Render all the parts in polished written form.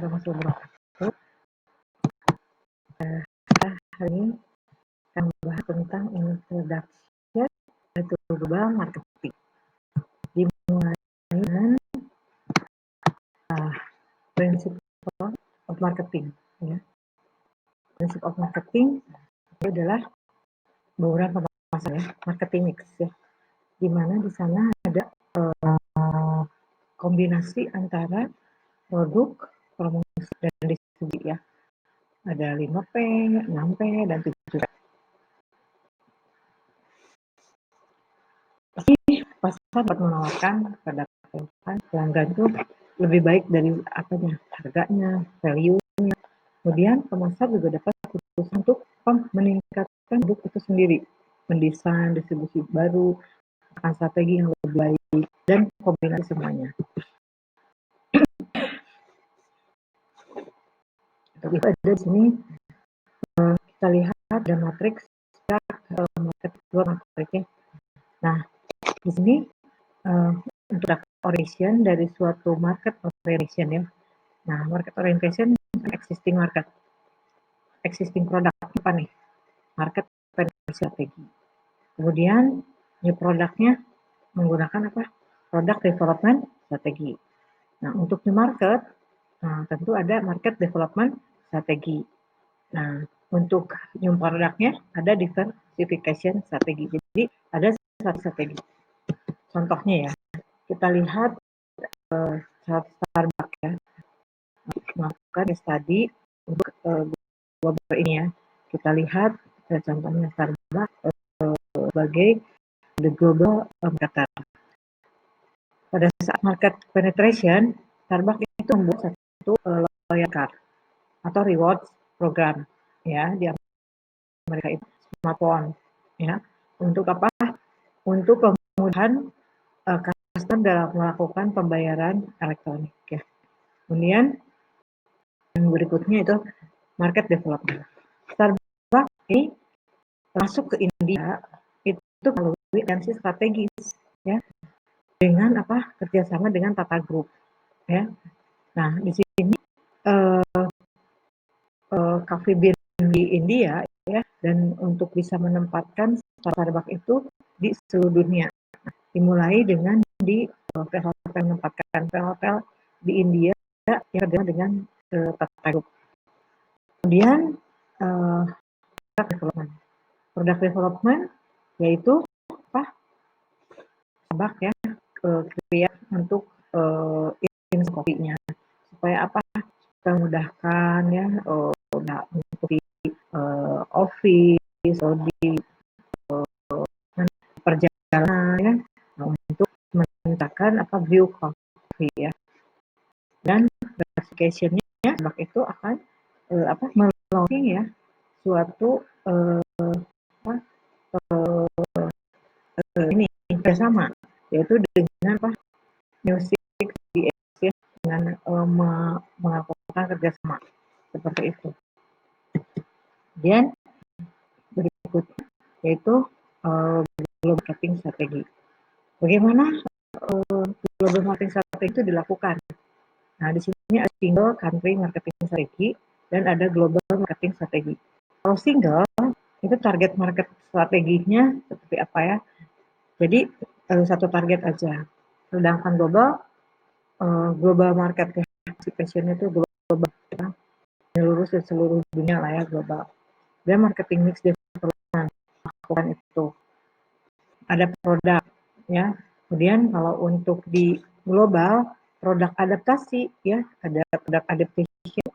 warahmatullahi wabarakatuh. Kita hari ini akan membahas tentang introduction to global marketing. Dimulai dengan prinsip of marketing. Ya. Prinsip of marketing itu adalah bauran pemasaran, ya, marketing mix, ya. Di mana di sana ada kombinasi antara produk, promosi, dan distribusi, ya. Ada 5P, 6P, dan 7P. Pasti pasar dapat menawarkan pada pelanggan itu lebih baik dari apanya, harganya, value-nya. Kemudian pemasar juga dapat keputusan untuk meningkatkan produk itu sendiri, mendesain distribusi baru, akan strategi yang lebih baik, dan kombinasi semuanya. Tapi ada di sini kita lihat ada matriks market matrixnya. Nah, di sini untuk orientation dari suatu market orientation, ya. Nah, market orientation existing market, existing produk apa nih? Market strategi. Kemudian new produknya menggunakan apa? Product development strategi. Nah, untuk new market, tentu ada market development strategi. Nah, untuk new produknya ada diversification strategi. Jadi ada strategi. Contohnya, ya, kita lihat Starbucks, ya, melakukan studi untuk global ini, ya. Kita lihat contohnya Starbucks sebagai the global marketer. Pada saat market penetration, Starbucks itu membuat satu loyal card atau reward program, ya, di Amerika itu smartphone, ya. Untuk apa? Untuk kemudahan customer dalam melakukan pembayaran elektronik, ya. Kemudian yang berikutnya itu market development. Starbucks ini masuk ke India itu melalui aliansi strategis, ya, dengan apa, kerjasama dengan Tata Group, ya. Nah, di sini Coffee Bean di India, ya, dan untuk bisa menempatkan Starbucks itu di seluruh dunia, dimulai dengan di hotel menempatkan hotel di India yang kerjasama dengan Tata Group. Kemudian product development yaitu apa? Starbucks, ya, create untuk kopinya supaya apa? Kita memudahkan, ya, untuk office, di perjalanan, ya, untuk menentukan apa view coffee, ya. Dan verification-nya itu akan melalui, ya, suatu ini bersama, yaitu dengan apa, music DS, dengan melakukan kerjasama seperti itu. Dan berikutnya yaitu global marketing strategi. Bagaimana global marketing strategi itu dilakukan? Nah, di sini ada single country marketing strategi dan ada global marketing strategi. Kalau single itu target market strateginya seperti apa, ya? Jadi satu target aja. Sedangkan global market participation itu global, ya, menyeluruh seluruh dunia lah, ya, global. Dan marketing mix development lakukan itu. Ada produk, ya. Kemudian kalau untuk di global produk adaptasi, ya, ada produk adaptation,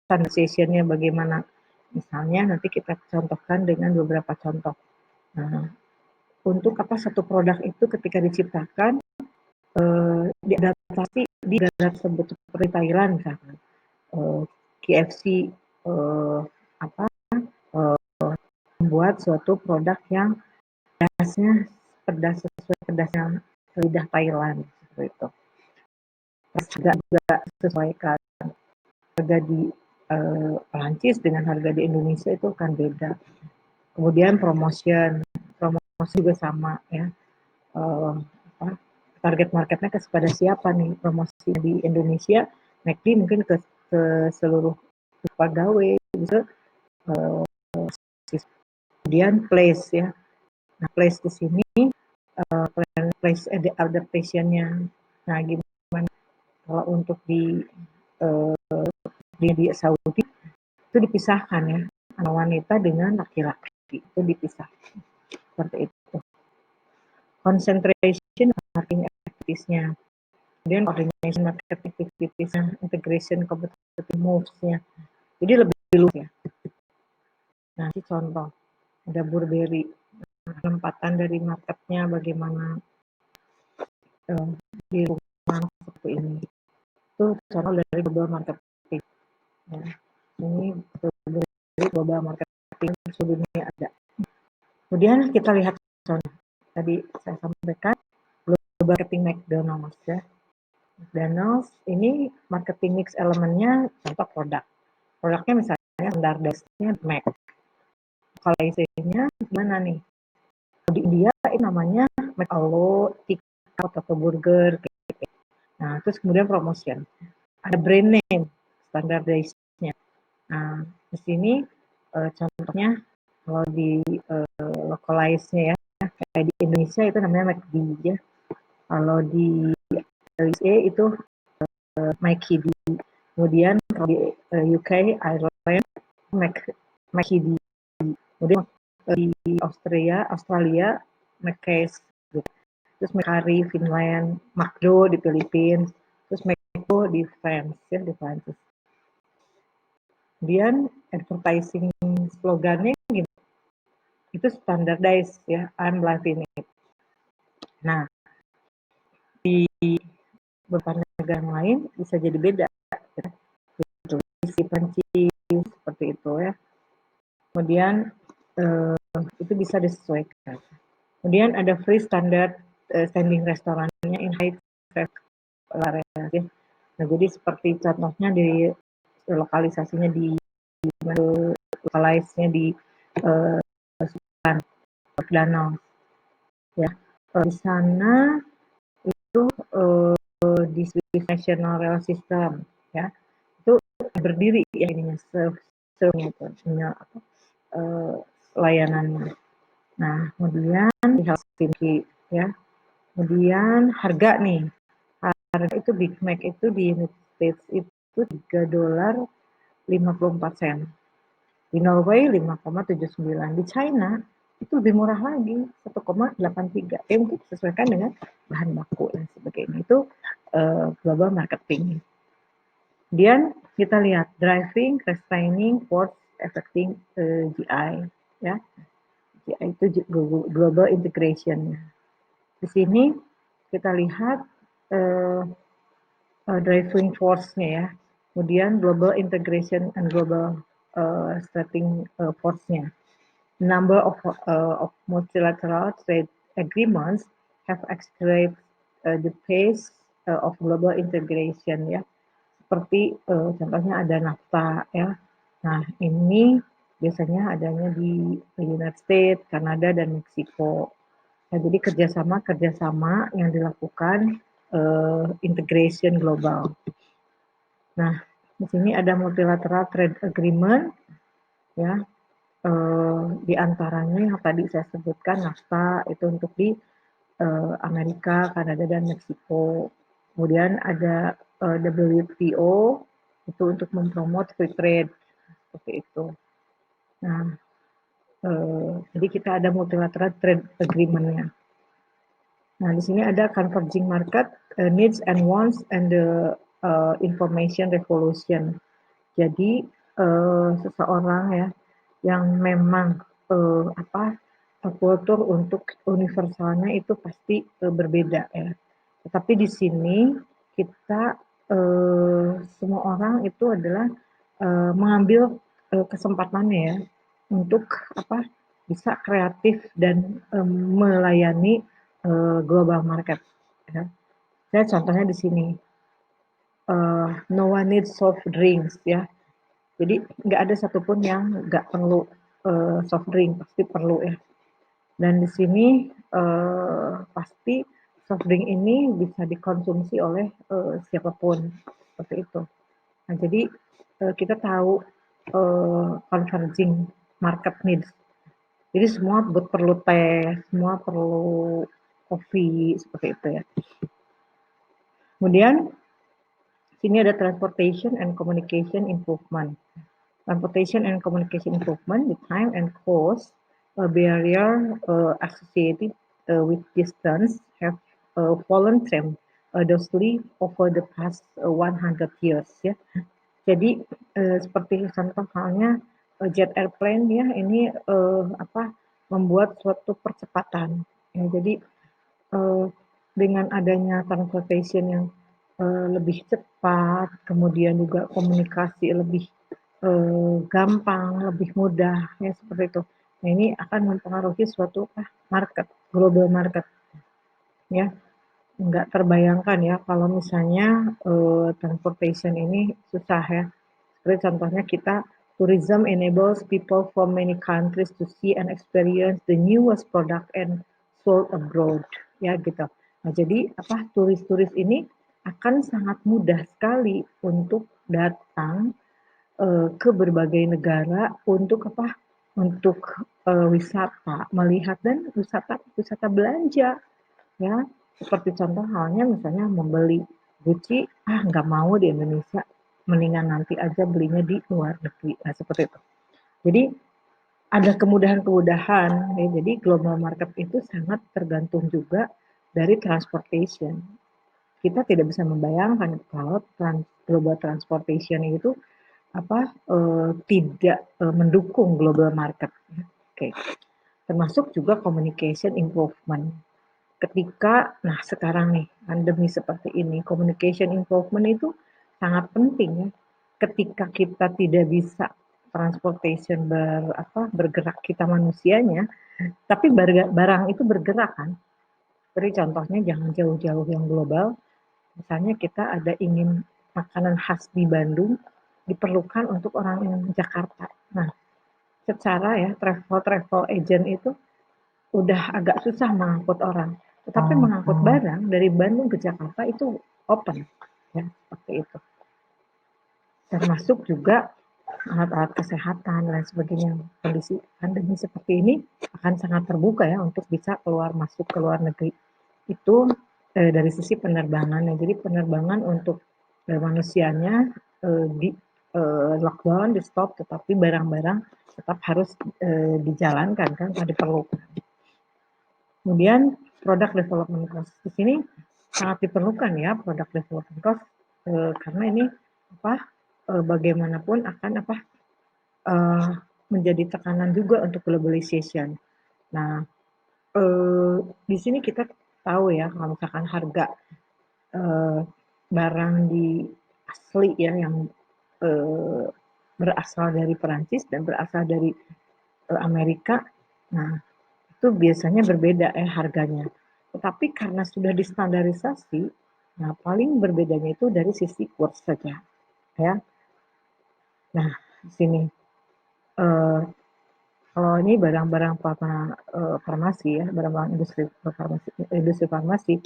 standardization-nya bagaimana. Misalnya nanti kita contohkan dengan beberapa contoh. Nah, untuk apa satu produk itu ketika diciptakan diadaptasi di negara tersebut seperti Thailand, kan, KFC membuat suatu produk yang pedasnya pedas sesuai pedasnya lidah Thailand, seperti itu. Juga sesuaikan harga di Perancis dengan harga di Indonesia itu akan beda. Kemudian promosi juga sama, ya. Target marketnya kepada siapa nih? Promosi di Indonesia, McD mungkin ke ke seluruh pegawai bisa kemudian place ya. Nah, place di sini place adaptation-nya. Nah, gimana kalau untuk di Saudi itu dipisahkan ya, anak wanita dengan laki-laki itu dipisah seperti itu. Concentration marketing activities-nya, kemudian coordination marketing activities-nya, integration competitive moves-nya. Jadi lebih luas ya. Nah, ini contoh ada Burberry, penempatan dari marketnya bagaimana di rumah seperti ini. Itu contoh dari global marketing. Ya. Ini dari global marketing seluruh dunia ada. Kemudian kita lihat contoh tadi saya sampaikan global marketing McDonald's ya. McDonald's ini marketing mix elemennya contoh produk. Produknya misalnya standardized-nya Mac. Lokalisasinya gimana nih? Di India ini namanya McAllo, TikTok atau burger. Gitu. Nah, terus kemudian promotion. Ada brand name, standardized-nya. Nah, di sini contohnya kalau di localize-nya ya, kayak di Indonesia itu namanya McD ya. Kalau di USA itu McD. Kemudian kalau di UK, Ireland, McD. Kemudian di Australia, McCase. Gitu. Terus McCarry, Finland, McDo di Filipina, terus McDo di France ya, di Prancis. Kemudian advertising slogannya gitu. Itu standardized ya, I'm loving it. Nah, di beberapa negara lain bisa jadi beda. Gitu. Isi panci seperti itu ya. Kemudian itu bisa disesuaikan. Kemudian ada free standard standing restorannya in high traffic area. Ya. Nah, jadi seperti contohnya di lokalisasinya di lokalisasinya di danau ya. Di sana itu di Swiss National Rail System ya. Itu berdiri ya ininya servernya itu apa layanannya. Nah, kemudian di Helsinki ya. Kemudian harga nih. Harga itu Big Mac itu di United States itu $3.54. Di Norway 5,79. Di China itu lebih murah lagi 1,83. Mungkin disesuaikan dengan bahan baku dan sebagainya. Itu global marketing. Kemudian kita lihat driving, restraining, force, affecting GI ya. GI itu global integration. Di sini kita lihat driving force-nya ya. Kemudian global integration and global setting force-nya. Number of multilateral trade agreements have accelerated the pace of global integration ya. Seperti contohnya ada NAFTA ya. Nah, ini biasanya adanya di United States, Kanada, dan Meksiko. Nah, jadi kerjasama yang dilakukan integration global. Nah, di sini ada multilateral trade agreement ya. Di antaranya yang tadi saya sebutkan NAFTA itu untuk di Amerika, Kanada, dan Meksiko. Kemudian ada WTO itu untuk mempromot free trade seperti itu. Nah, jadi kita ada multilateral trade agreement-nya. Nah, di sini ada converging market, needs and wants, and the information revolution. Jadi seseorang ya yang memang kultur untuk universalnya itu pasti berbeda ya. Tetapi di sini kita semua orang itu adalah mengambil kesempatannya ya untuk bisa kreatif dan melayani global market. Ya. Saya contohnya di sini no one needs soft drinks ya. Jadi nggak ada satupun yang nggak perlu soft drink, pasti perlu ya. Dan di sini pasti soft drink ini bisa dikonsumsi oleh siapapun seperti itu. Nah, jadi kita tahu converging market needs. Jadi semua perlu teh, semua perlu kopi seperti itu ya. Kemudian sini ada transportation and communication improvement. Transportation and communication improvement, the time and cost barrier associated with distance have fallen tremendously over the past 100 years ya. Jadi seperti contoh halnya jet airplane ya ini membuat suatu percepatan. Ya, jadi dengan adanya transportation yang lebih cepat, kemudian juga komunikasi lebih gampang, lebih mudah, ya seperti itu. Nah ini akan mempengaruhi suatu market, global market, ya. Nggak terbayangkan ya kalau misalnya transportation ini susah ya. Seperti contohnya kita tourism enables people from many countries to see and experience the newest product and sold abroad ya gitu. Nah, jadi turis-turis ini akan sangat mudah sekali untuk datang ke berbagai negara untuk Untuk wisata, melihat dan wisata belanja ya. Seperti contoh halnya misalnya membeli Gucci, nggak mau di Indonesia, mendingan nanti aja belinya di luar negeri. Nah, seperti itu. Jadi ada kemudahan-kemudahan, ya. Jadi global market itu sangat tergantung juga dari transportation. Kita tidak bisa membayangkan kalau global transportation itu tidak mendukung global market. Oke. Termasuk juga communication improvement. Nah sekarang nih pandemi seperti ini, communication improvement itu sangat penting ya. Ketika kita tidak bisa transportation bergerak kita manusianya, tapi barang itu bergerak kan. Jadi contohnya jangan jauh-jauh yang global, misalnya kita ada ingin makanan khas di Bandung, diperlukan untuk orang yang Jakarta. Nah, secara ya travel agent itu udah agak susah mengangkut orang. Tetapi mengangkut barang dari Bandung ke Jakarta itu open, ya seperti itu. Termasuk juga alat-alat kesehatan dan lain sebagainya. Kondisi pandemi seperti ini akan sangat terbuka ya untuk bisa keluar masuk ke luar negeri. Itu dari sisi penerbangan. Jadi penerbangan untuk manusianya di lockdown, di stop, tetapi barang-barang tetap harus dijalankan kan, diperlukan. Kemudian product development cost di sini sangat diperlukan ya product development cost karena ini bagaimanapun akan menjadi tekanan juga untuk globalization. Nah, di sini kita tahu ya kalau misalkan harga barang di asli ya yang berasal dari Perancis dan berasal dari Amerika, nah itu biasanya berbeda harganya. Tetapi karena sudah distandarisasi, nah paling berbedanya itu dari sisi kurs saja, ya. Nah, di sini kalau ini barang-barang farmasi ya, barang-barang industri farmasi,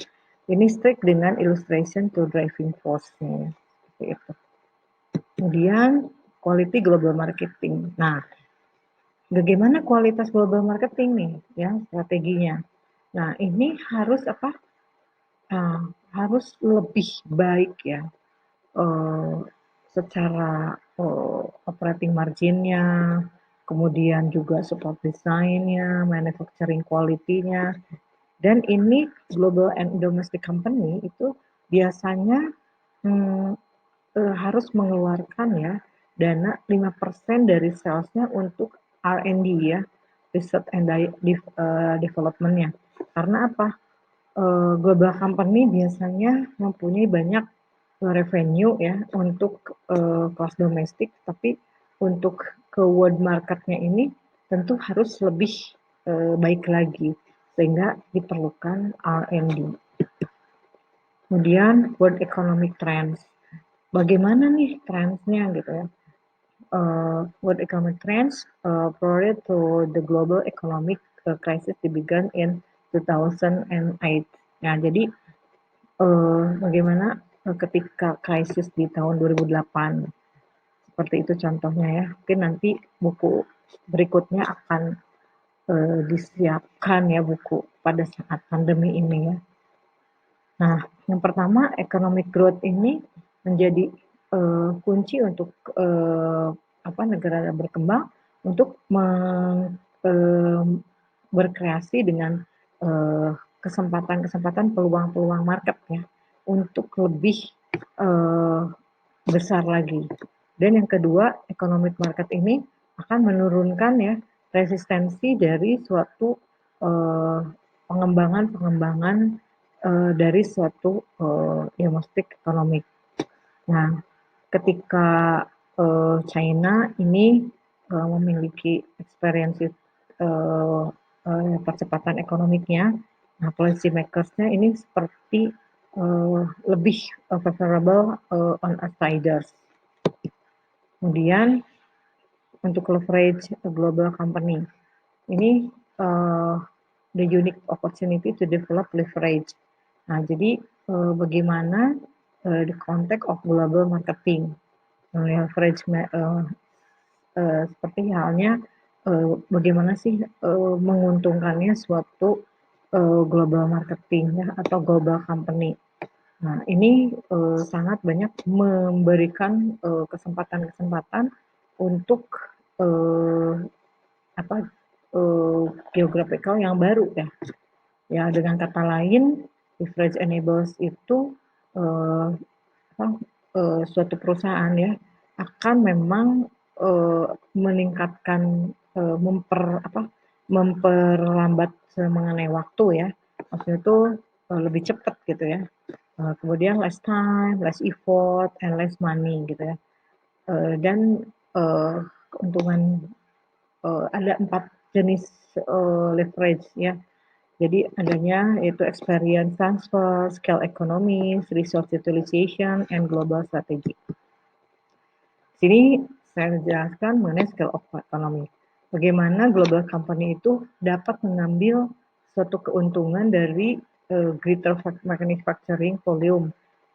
ini strict dengan illustration to driving force-nya, seperti itu. Kemudian quality global marketing. Nah, bagaimana kualitas global marketing nih, ya strateginya. Nah, ini harus harus lebih baik ya, secara operating marginnya, kemudian juga support design-nya, manufacturing quality-nya, dan ini global and domestic company itu biasanya harus mengeluarkan ya dana 5% dari salesnya untuk R&D ya, research and development-nya. Karena global company biasanya mempunyai banyak revenue ya untuk kelas domestik, tapi untuk ke world market-nya ini tentu harus lebih baik lagi, sehingga diperlukan R&D. Kemudian world economic trends. Bagaimana nih trends-nya gitu ya. World economic trends prior to the global economic crisis began in 2008. Nah, jadi bagaimana ketika krisis di tahun 2008 seperti itu contohnya ya. Mungkin nanti buku berikutnya akan disiapkan ya buku pada saat pandemi ini ya. Nah, yang pertama economic growth ini menjadi kunci untuk negara berkembang untuk berkreasi dengan kesempatan-kesempatan peluang-peluang market ya untuk lebih eh, besar lagi. Dan yang kedua, economic market ini akan menurunkan ya resistensi dari suatu eh, pengembangan-pengembangan dari suatu domestic economic. Nah, ketika China ini memiliki experience percepatan ekonomiknya, nah policy makersnya ini seperti lebih favorable on outsiders. Kemudian untuk leverage global company, ini the unique opportunity to develop leverage. Nah, jadi bagaimana the context of global marketing, leverage seperti halnya bagaimana sih menguntungkannya suatu global marketing ya atau global company. Nah, ini sangat banyak memberikan kesempatan-kesempatan untuk eh, apa geographical yang baru ya. Ya, dengan kata lain, leverage enables itu eh, apa, suatu perusahaan ya akan memang meningkatkan memperlambat mengenai waktu ya. Maksudnya itu lebih cepat gitu ya. Kemudian less time, less effort, and less money gitu ya. Dan keuntungan ada 4 jenis leverage ya. Jadi adanya yaitu experience transfer, scale economies, resource utilization, and global strategy. Sini saya jelaskan mengenai scale of economy. Bagaimana global company itu dapat mengambil suatu keuntungan dari greater manufacturing volume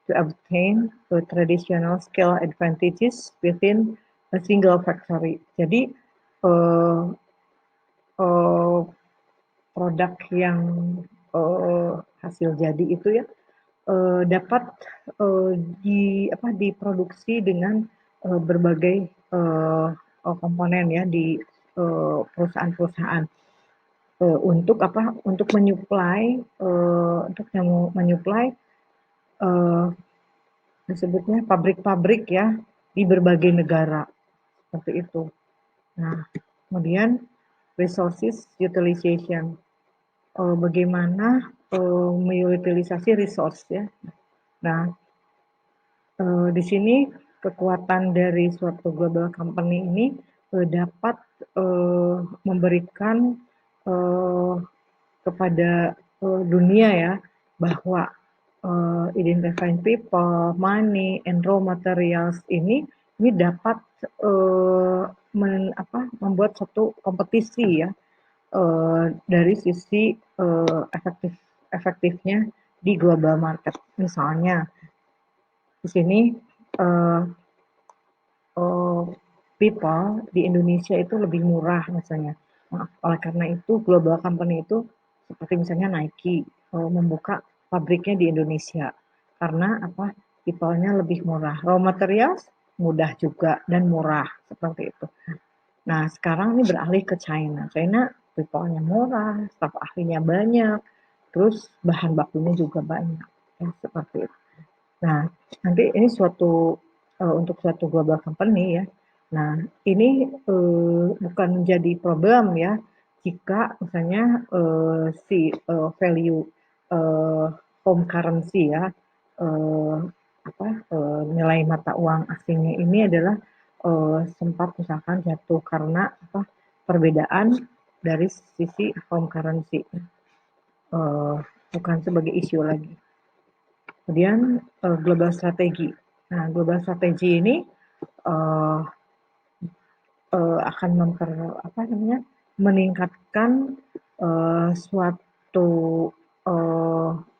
to obtain traditional scale advantages within a single factory. Jadi uh, uh, produk yang hasil jadi itu ya dapat uh, diproduksi dengan berbagai komponen ya di perusahaan-perusahaan untuk untuk menyuplai uh, disebutnya pabrik-pabrik ya di berbagai negara seperti itu. Nah, kemudian resources utilization, bagaimana mengutilisasi resource ya. Nah, di sini kekuatan dari suatu global company ini dapat memberikan uh, kepada dunia ya bahwa identifying people, money, and raw materials ini dapat membuat satu kompetisi ya dari sisi efektifnya di global market. Misalnya di sini uh, uh, people di Indonesia itu lebih murah misalnya. Nah, oleh karena itu global company itu seperti misalnya Nike membuka pabriknya di Indonesia karena people-nya lebih murah. Raw materials mudah juga dan murah seperti itu. Nah, sekarang ini beralih ke China. China people-nya murah, staf ahlinya banyak, terus bahan bakunya juga banyak. Ya, seperti itu. Nah, nanti ini untuk suatu global company ya. Nah, ini bukan menjadi problem ya jika misalnya si value uh, home currency ya nilai mata uang asingnya ini adalah sempat misalkan jatuh karena perbedaan dari sisi home currency bukan sebagai isu lagi. Kemudian global strategi. Nah, global strategi ini uh, akan meningkatkan suatu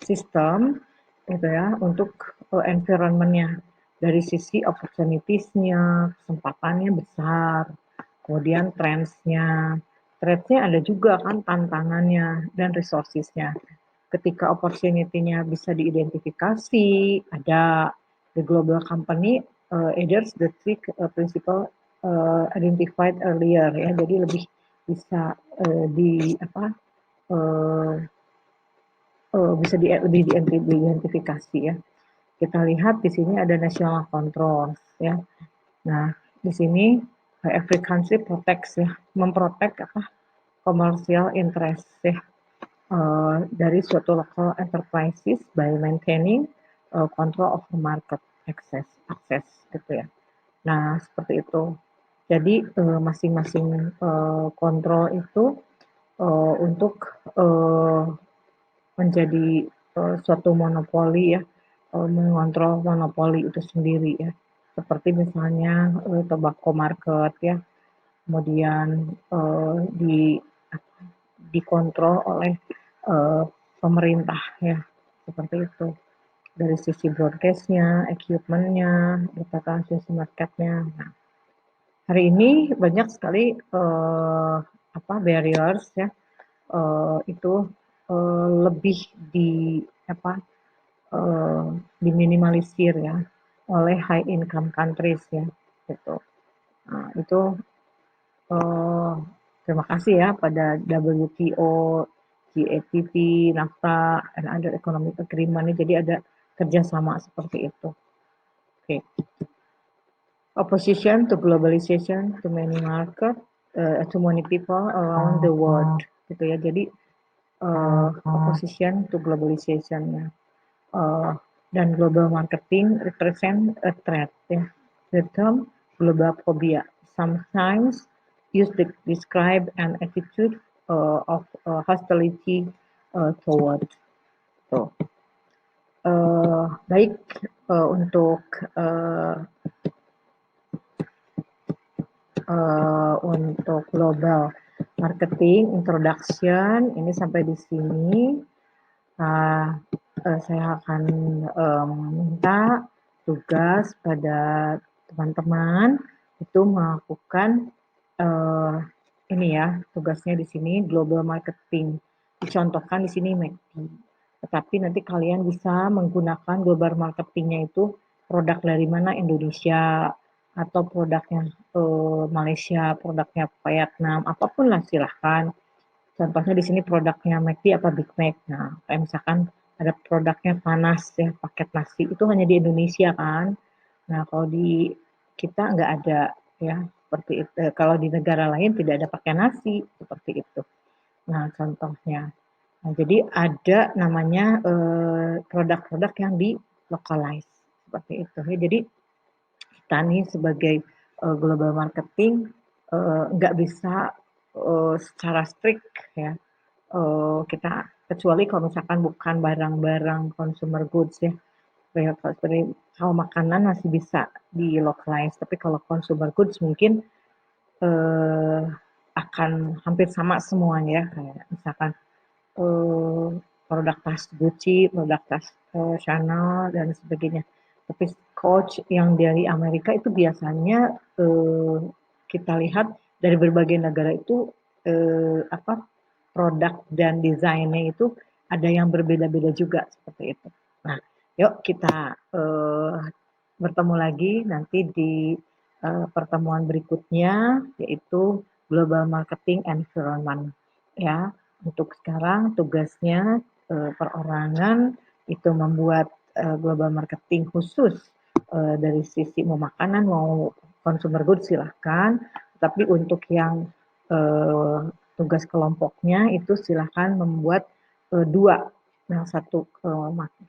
sistem gitu ya untuk environmentnya dari sisi opportunities-nya, kesempatannya besar, kemudian trends-nya. Trends-nya ada juga kan tantangannya dan resources-nya. Ketika opportunity-nya bisa diidentifikasi, ada the global company adheres the three principle identified earlier ya. Jadi lebih bisa di apa uh, bisa lebih diidentifikasi ya. Kita lihat di sini ada national controls ya. Nah, di sini every country protects ya, memprotek apa commercial interest ya dari suatu local enterprises by maintaining control of the market access gitu ya. Nah, seperti itu. Jadi masing-masing kontrol itu untuk menjadi suatu monopoli ya, mengontrol monopoli itu sendiri ya. Seperti misalnya tobacco market ya, kemudian di dikontrol oleh uh, pemerintah ya, seperti itu. Dari sisi broadcast-nya, equipment-nya, data transmission market-nya. Nah, hari ini banyak sekali barriers ya, itu lebih di apa diminimalisir ya oleh high income countries ya gitu. Nah, itu terima kasih ya pada WTO, GATT, NAFTA, and other economic agreement. Jadi ada kerjasama seperti itu. Oke. Opposition to globalization to many market, to many people around the world, gitu ya. Jadi opposition to globalization ya. Dan global marketing represent a threat ya. The term global phobia sometimes used to describe an attitude of hostility toward. So, baik untuk global marketing introduction ini sampai di sini. Saya akan minta tugas pada teman-teman itu melakukan ini ya, tugasnya di sini global marketing. Dicontohkan di sini McD. Tetapi nanti kalian bisa menggunakan global marketingnya itu produk dari mana Indonesia atau produknya Malaysia, produknya Vietnam, apapun lah silahkan. Contohnya di sini produknya McD apa Big Mac. Nah, kayak misalkan ada produknya panas ya, paket nasi itu hanya di Indonesia kan. Nah, kalau di kita nggak ada ya seperti itu. Kalau di negara lain tidak ada pakai nasi seperti itu. Nah, contohnya. Nah, jadi ada namanya produk-produk yang di localize seperti itu. Ya, jadi kita nih sebagai global marketing nggak bisa secara strict ya kita kecuali kalau misalkan bukan barang-barang consumer goods ya seperti kalau makanan masih bisa di localize tapi kalau consumer goods mungkin eh, akan hampir sama semuanya ya kayak misalkan eh, produk tas Gucci, produk tas Chanel dan sebagainya. Tapi Coach yang dari Amerika itu biasanya kita lihat dari berbagai negara itu produk dan desainnya itu ada yang berbeda-beda juga seperti itu. Nah, yuk kita bertemu lagi nanti di pertemuan berikutnya yaitu Global Marketing Environment ya. Untuk sekarang tugasnya perorangan itu membuat global marketing khusus dari sisi mau makanan mau consumer goods silahkan, tapi untuk yang tugas kelompoknya itu silahkan membuat dua, yang satu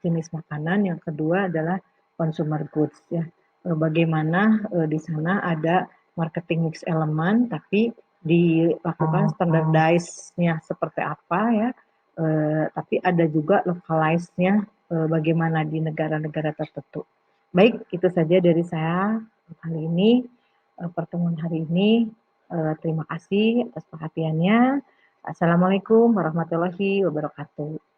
jenis makanan, yang kedua adalah consumer goods ya. Bagaimana di sana ada marketing mix elemen, tapi dilakukan standardize-nya seperti apa ya, tapi ada juga localize-nya bagaimana di negara-negara tertentu. Baik, itu saja dari saya kali ini, pertemuan hari ini. Terima kasih atas perhatiannya. Assalamualaikum warahmatullahi wabarakatuh.